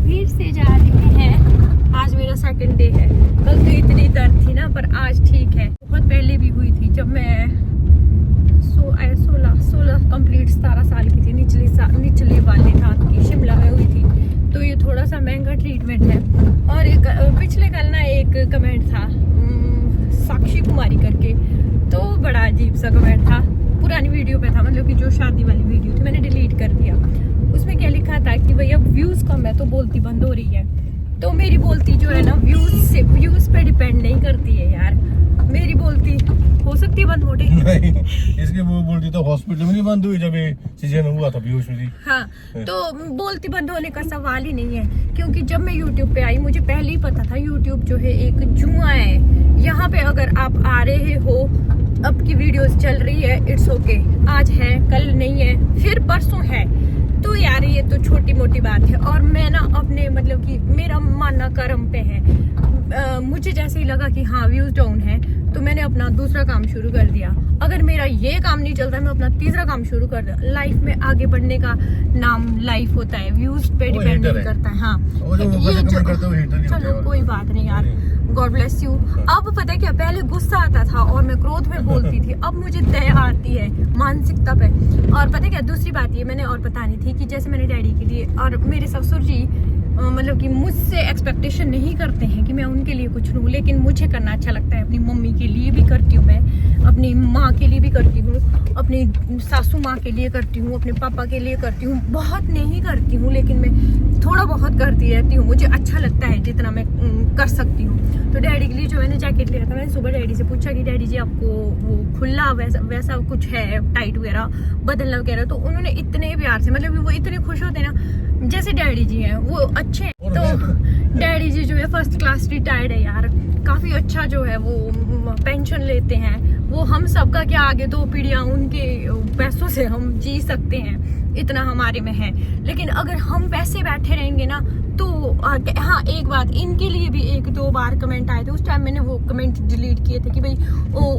फिर से जा रहे हैं। आज मेरा सेकंड डे है। कल तो इतनी दर्द थी ना, पर आज ठीक है। बहुत पहले भी हुई थी जब मैं 16 कंप्लीट 17 साल की थी। निचले वाले दांत की शिमला में हुई थी। तो ये थोड़ा सा महंगा ट्रीटमेंट है। और एक पिछले कल ना एक कमेंट था साक्षी कुमारी करके, तो बड़ा अजीब सा कमेंट था। पुरानी वीडियो पे था, मतलब कि जो शादी वाली वीडियो थी, मैंने डिलीट कर दिया। उसमें क्या लिखा था कि भैया व्यूज कम है तो बोलती बंद हो रही है। तो मेरी बोलती जो है ना व्यूज पे डिपेंड नहीं करती है यार। मेरी बोलती हो सकती है बंद मोटे नहीं, इसकी वो बोलती तो हॉस्पिटल में नहीं बंद हुई जब ये सीजन हुआ था बेहोश हुई। हाँ, तो बोलती बंद होने का सवाल ही नहीं है, क्योंकि जब मैं YouTube पे आई मुझे पहले ही पता था YouTube जो है एक जुआ है। यहाँ पे अगर आप आ रहे हो, अब की वीडियोस चल रही है, इट्स ओके। आज है, कल नहीं है, फिर परसों है, तो यार ये तो छोटी मोटी बात है। और मैं ना अपने मतलब कि मेरा मानना कर्म पे है। मुझे जैसे ही लगा कि हाँ व्यूज डाउन है, तो मैंने अपना दूसरा काम शुरू कर दिया। अगर मेरा ये काम नहीं चलता, मैं अपना तीसरा काम शुरू कर दिया। लाइफ में आगे बढ़ने का नाम लाइफ होता है, व्यूज पे डिपेंड नहीं करता है। हाँ, चलो कोई बात नहीं यार, गॉड ब्लेस यू। अब पता है क्या, पहले गुस्सा आता था और मैं क्रोध में बोलती थी, अब मुझे दया आती है मानसिकता पे। और पता है क्या, दूसरी बात ये मैंने और बतानी थी कि जैसे मैंने डैडी के लिए और मेरे ससुर जी मतलब कि मुझसे एक्सपेक्टेशन नहीं करते हैं कि मैं उनके लिए कुछ लूँ, लेकिन मुझे करना अच्छा लगता है। अपनी मम्मी के लिए भी करती हूँ मैं, अपनी माँ के लिए भी करती हूँ, अपनी सासू माँ के लिए करती हूँ, अपने पापा के लिए करती हूँ। बहुत नहीं करती हूँ, लेकिन मैं थोड़ा बहुत करती रहती हूँ। मुझे अच्छा लगता है जितना मैं कर सकती हूँ। तो डैडी के लिए जो मैंने जैकेट लिया था, मैंने सुबह डैडी से पूछा कि डैडी जी आपको वो खुला वैसा कुछ है, टाइट वगैरह बदलना वगैरह। तो उन्होंने इतने प्यार से, मतलब वो इतने खुश होते ना, जैसे डैडी जी हैं वो अच्छे हैं। तो डैडी जी जो है फर्स्ट क्लास रिटायर्ड है यार, काफी अच्छा जो है वो पेंशन लेते हैं। वो हम सबका क्या, आगे 2 पीढ़ियां उनके पैसों से हम जी सकते हैं, इतना हमारे में है। लेकिन अगर हम वैसे बैठे रहेंगे ना तो हाँ, एक बात, इनके लिए भी 1-2 बार कमेंट आए थे। उस टाइम मैंने वो कमेंट डिलीट किए थे कि भाई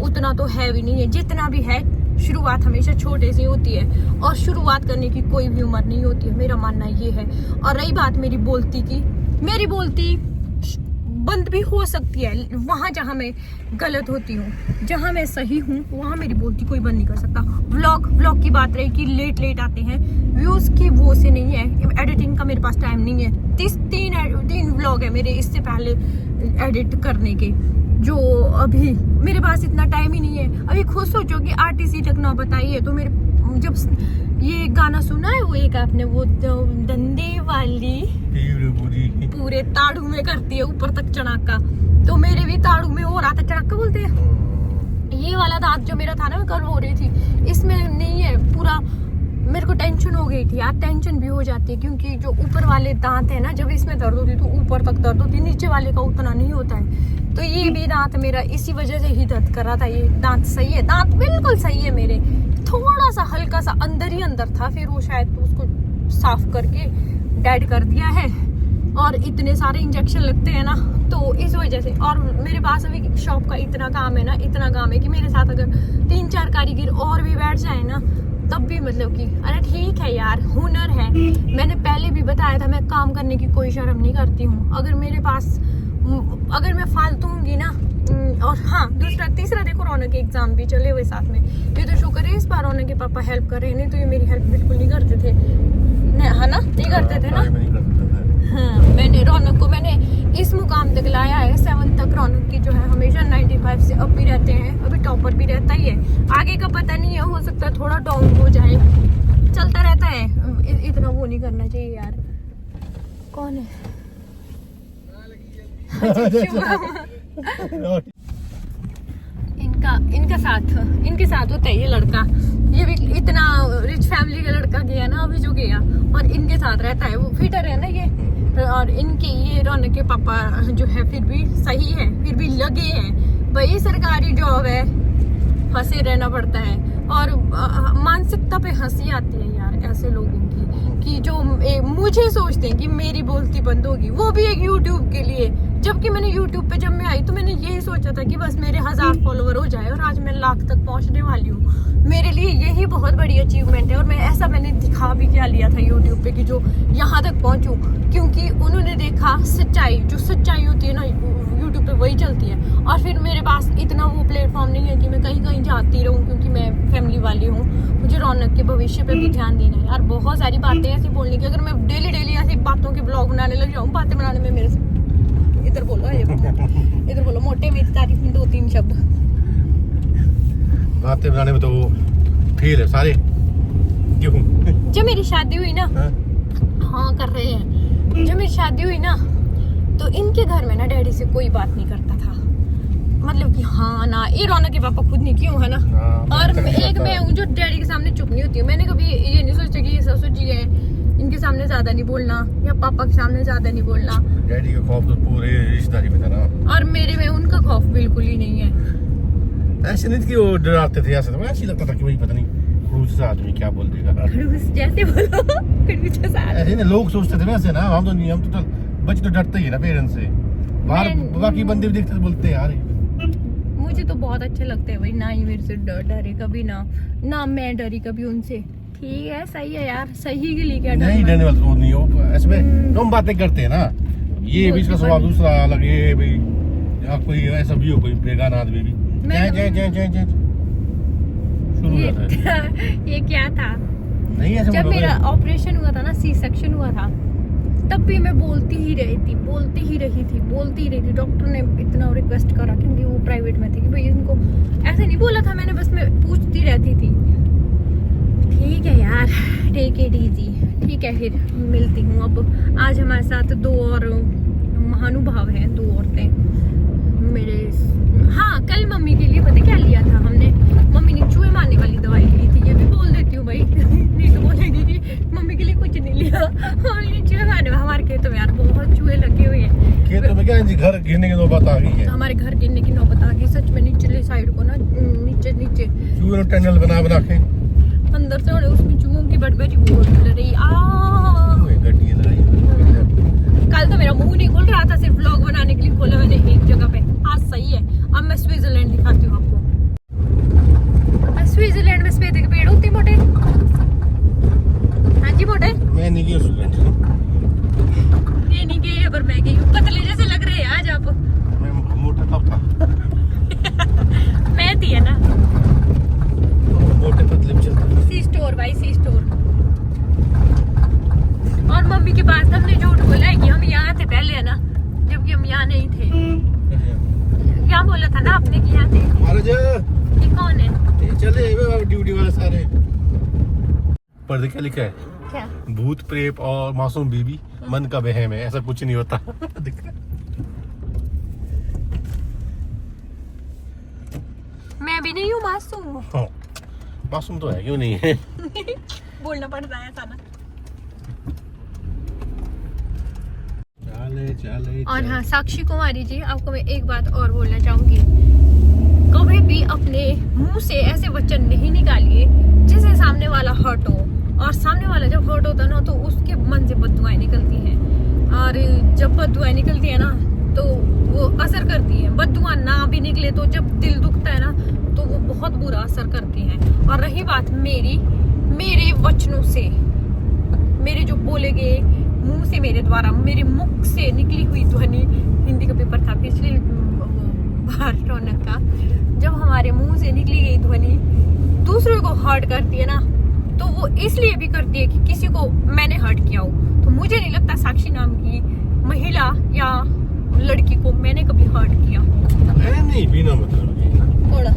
उतना तो है भी नहीं है। जितना भी है, शुरुआत हमेशा छोटे से होती है और शुरुआत करने की कोई भी उम्र नहीं होती है, मेरा मानना ये है। और रही बात मेरी बोलती की, मेरी बोलती बंद भी हो सकती है वहां जहां मैं गलत होती हूँ। जहां मैं सही हूँ वहां मेरी बोलती कोई बंद नहीं कर सकता। व्लॉग की बात रही कि लेट आते हैं, व्यूज की वो से नहीं है। एडिटिंग का मेरे पास टाइम नहीं है। 3 व्लॉग है मेरे इससे पहले एडिट करने के, जो अभी मेरे पास इतना टाइम ही नहीं है। अभी खुद सोचो कि RTC तक ना बताइए तो मेरे, जब ये गाना सुना है वो एक आपने, वो डंडे वाली पूरे ताड़ू में करती है ऊपर तक चढ़ाका, तो मेरे भी ताड़ू में हो रहा था। चढ़ाका बोलते हैं ये वाला दांत जो मेरा था ना, मैं कल हो रही थी, इसमें नहीं है पूरा। मेरे को टेंशन हो गई थी यार, टेंशन भी हो जाती है क्योंकि जो ऊपर वाले दांत है ना, जब इसमें दर्द होती तो ऊपर तक दर्द होती, नीचे वाले का उतना नहीं होता है। तो ये भी दांत मेरा इसी वजह से ही दर्द कर रहा था। ये दांत सही है, दांत बिल्कुल सही है मेरे, थोड़ा सा हल्का सा अंदर ही अंदर था, फिर वो शायद उसको साफ करके डेड कर दिया है। और इतने सारे इंजेक्शन लगते हैं ना, तो इस वजह से। और मेरे पास अभी शॉप का इतना काम है ना, इतना काम है कि मेरे साथ अगर 3-4 कारीगर और भी बैठ जाए ना, तब भी मतलब कि अरे ठीक है यार, हुनर है। मैंने पहले भी बताया था, मैं काम करने की कोई शर्म नहीं करती हूँ। अगर मेरे पास, अगर मैं फालतू होंगी ना, और हाँ तीसरा देखो, रौनक के एग्जाम भी चले हुए साथ में। ये तो शुक्र है इस बार रौनक के पापा हेल्प कर रहे हैं, नहीं तो ये मेरी हेल्प बिल्कुल नहीं करते थे, है ना, नहीं करते थे ना। हाँ, मैंने रौनक को मैंने इस मुकाम तक लाया है। 7 तक रौनक की जो है हमेशा 95 से अप भी रहते हैं, अभी टॉपर भी रहता ही है। आगे का पता नहीं है, हो सकता है थोड़ा डाउन हो जाए, चलता रहता है। इतना वो नहीं करना चाहिए यार। कौन है? इनके साथ होता है ये लड़का, ये भी इतना रिच फैमिली का लड़का गया ना अभी जो गया, और इनके साथ रहता है। वो फिटर है ना ये, और इनके ये रौनक के पापा जो है फिर भी सही है, फिर भी लगे हैं। भाई सरकारी जॉब है, फंसे रहना पड़ता है। और मानसिकता पे हंसी आती है यार ऐसे लोगों की, कि जो मुझे सोचते हैं कि मेरी बोलती बंद होगी, वो भी एक यूट्यूब के लिए। जबकि मैंने YouTube पे जब मैं आई तो मैंने यही सोचा था कि बस मेरे 1000 फॉलोवर हो जाए और आज मैं लाख तक पहुंचने वाली हूँ। मेरे लिए यही बहुत बड़ी अचीवमेंट है और मैंने दिखा भी क्या लिया था YouTube पे कि जो यहाँ तक पहुंचूं, क्योंकि उन्होंने देखा सच्चाई, जो सच्चाई होती है ना YouTube पे वही चलती है। और फिर मेरे पास इतना वो प्लेटफॉर्म नहीं है कि मैं कहीं कहीं जाती रहूँ, क्योंकि मैं फैमिली वाली हूँ, मुझे रौनक के भविष्य पे भी ध्यान देना है यार। बहुत सारी बातें ऐसी बोलने की, अगर मैं डेली ऐसी बातों के ब्लॉग बनाने लग जाऊँ, बातें बनाने में मेरे से इधर बोलो मोटे मेरी तारीफ में 2-3 शब्द। बातें बनाने में तो फेल है सारे। क्यों? जब मेरी शादी हुई ना, हाँ कर रहे हैं, जब मेरी शादी हुई ना तो इनके घर में ना डैडी से कोई बात नहीं करता था, मतलब कि हाँ ना, ये रौनक के पापा खुद नहीं क्यों है ना। और एक मैं हूँ जो डैडी के सामने चुप नहीं होती हूँ। मैंने कभी ये नहीं सोचा कि ये ससुर जी है, इनके सामने ज्यादा नहीं बोलना या पापा के सामने ज्यादा नहीं बोलना। डैडी का खौफ तो पूरे रिश्तेदारी में था ना, और मेरे में उनका खौफ बिल्कुल ही नहीं है। ऐसे नहीं कि वो डराते थे, ऐसा ऐसे लगता था कि वही पता नहीं खड़ूस सा आदमी क्या बोल देगा। खड़ूस जैसे बोलो, खड़ूस जैसा ऐसे ना लोग सोचते थे वैसे ना, हम तो नहीं, हम तो बच्चे तो डरते ही ना पेरेंट्स से। बाहर बाकी बंदे भी देखते बोलते हैं यार। मुझे तो बहुत अच्छे लगते हैं भाई, ना ही मेरे से डरे कभी ना मैं डरी कभी उनसे। ठीक है, सही है यार, सही के लिए क्या नहीं डरने वाला तो नहीं हो। ऐसे में हम बातें करते हैं ना, ये भी इसका स्वभाव दूसरा अलग है भाई। या कोई ऐसा भी हो, कोई बेगाना आदमी भी शुरू हो जाता है। ये क्या था, नहीं ऐसे जब मेरा ऑपरेशन हुआ था ना, सी सेक्शन हुआ था, तब भी मैं बोलती ही रही थी। डॉक्टर ने इतना रिक्वेस्ट करा, क्योंकि वो प्राइवेट में थे, कि भाई इनको ऐसे नहीं बोला था मैंने, बस मैं पूछती रहती थी। ठीक है यार, टेक इट इजी। ठीक है, फिर मिलती हूँ। अब आज हमारे साथ 2 और महानुभाव हैं, 2 औरतें मेरे। हाँ, कल मम्मी के लिए पता क्या लिया था हमने, मम्मी ने चूहे मारने वाली दवाई ली थी। ये भी बोल देती हूँ भाई, नहीं तो बोलेगी कि मम्मी के लिए कुछ नहीं लिया। मम्मी ने चूहे मारने, हमारे खेतों में यार बहुत चूहे लगे हुए हैं। खेतों में क्या घर गिरने की नौबत आ गई है। हमारे घर गिरने की नौबत आ गई सच में। निचले साइड को ना, नीचे चूहे टनल बना के अंदर से, और उसमें चूहों की बटबटी बहुत चल रही। कल तो मेरा मुंह नहीं खुल रहा था, सिर्फ व्लॉग बनाने के लिए खोला मैंने एक जगह पे। आज सही है। अब मैं स्विट्जरलैंड दिखाती हूँ आपको। स्विट्जरलैंड में सफेदे के पेड़ होते हैं मोटे। हाँ जी मोटे। मैं नहीं गई स्विट्जरलैंड। ये नहीं गई है, पर मैं गई हूँ। पतले जैसे लग रहे हैं आज आप। मैं मोटा कब था? मैं थी है ना, मोटे पतले में चलते। सी स्टोर भाई, सी स्टोर। और मम्मी के पास हमने झूठ बोला है कि हम यहाँ थे पहले, है ना, जबकि हम यहाँ नहीं थे। क्या बोला था ना आपने कि यहाँ थे? ये कौन है? ये चले ड्यूटी वाले सारे। पर्दे क्या लिखा है? क्या? भूत प्रेत और मासूम बीबी मन का वहम है, ऐसा कुछ नहीं होता। मैं भी नहीं हूँ मासूम। हाँ, मासूम तो है, क्यों नहीं है। बोलना पड़ता है ऐसा ना। चले। और हाँ साक्षी कुमारी जी, आपको मैं एक बात और बोलना चाहूंगी, कभी भी अपने मुंह से ऐसे वचन नहीं निकालिए जिससे सामने वाला हर्ट हो। और सामने वाला जब हर्ट होता है ना, तो उसके मन से बददुआएं निकलती हैं। और जब बददुआएं निकलती है ना, तो वो असर करती है। बददुआ ना भी निकले तो जब दिल दुखता है ना, तो वो बहुत बुरा असर करती हैं। और रही बात मेरे वचनों से, मेरे जो बोले गए मुंह से, मेरे द्वारा, मेरे मुख से निकली हुई ध्वनि, हिंदी का पेपर था पिछले बार रौनक का, जब हमारे मुंह से निकली गई ध्वनि दूसरों को हर्ट करती है ना, तो वो इसलिए भी करती है कि किसी को मैंने हर्ट किया हो। तो मुझे नहीं लगता साक्षी नाम की महिला या लड़की को मैंने कभी हर्ट किया हो। नहीं, बिना मतलब थोड़ा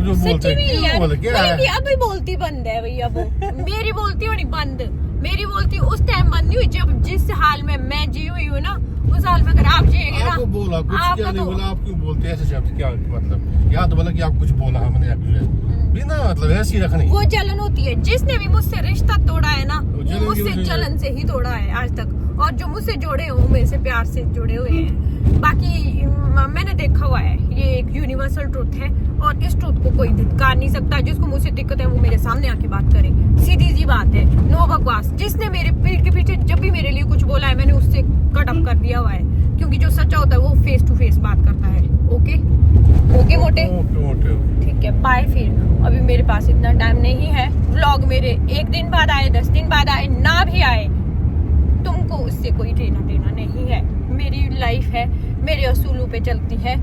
जो सच्ची में यार, क्या मेरी अभी बोलती बंद है भैया। वो मेरी बोलती होनी बंद, मेरी बोलती उस टाइम बंद नहीं हुई जब जिस हाल में मैं जी हुई हूँ ना, उस हाल में अगर आप जिएंगे ना। आपको बोला कुछ क्या नहीं बोला, आप क्यों बोलते ऐसे शब्द? क्या मतलब? या तो बोला कि आप कुछ बोला, हमने बिना मतलब ऐसी रखनी। वो जलन होती है। जिसने भी मुझसे रिश्ता तोड़ा है ना, वो मुझसे जलन से ही तोड़ा है आज तक। और जो मुझसे जुड़े हो, मेरे से प्यार से जुड़े हुए हैं। बाकी मैंने देखा हुआ है, ये एक यूनिवर्सल ट्रुथ है और इस ट्रुथ को कोई धिक्कार नहीं सकता। जिसको मुझसे दिक्कत है वो मेरे सामने आके बात करे, सीधी सी बात है, नो बकवास। जिसने मेरे पीठ के पीछे जब भी मेरे लिए कुछ बोला है, मैंने उससे कट टफ कर दिया हुआ है, क्योंकि जो सच्चा होता है वो फेस टू फेस बात करता है। ओके ओके मोटे, ओके ठीक है, बाय। फिर अभी मेरे पास इतना टाइम नहीं है। व्लॉग मेरे 1 दिन बाद आए, 10 दिन बाद आए, ना भी आए, तुमको उससे कोई लेना देना नहीं है। मेरी लाइफ है, मेरे असूलों पे चलती है,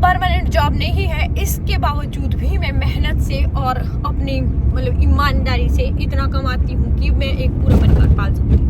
परमानेंट जॉब नहीं है, इसके बावजूद भी मैं मेहनत से और अपनी मतलब ईमानदारी से इतना कमाती हूँ कि मैं एक पूरा परिवार पाल सकती हूँ।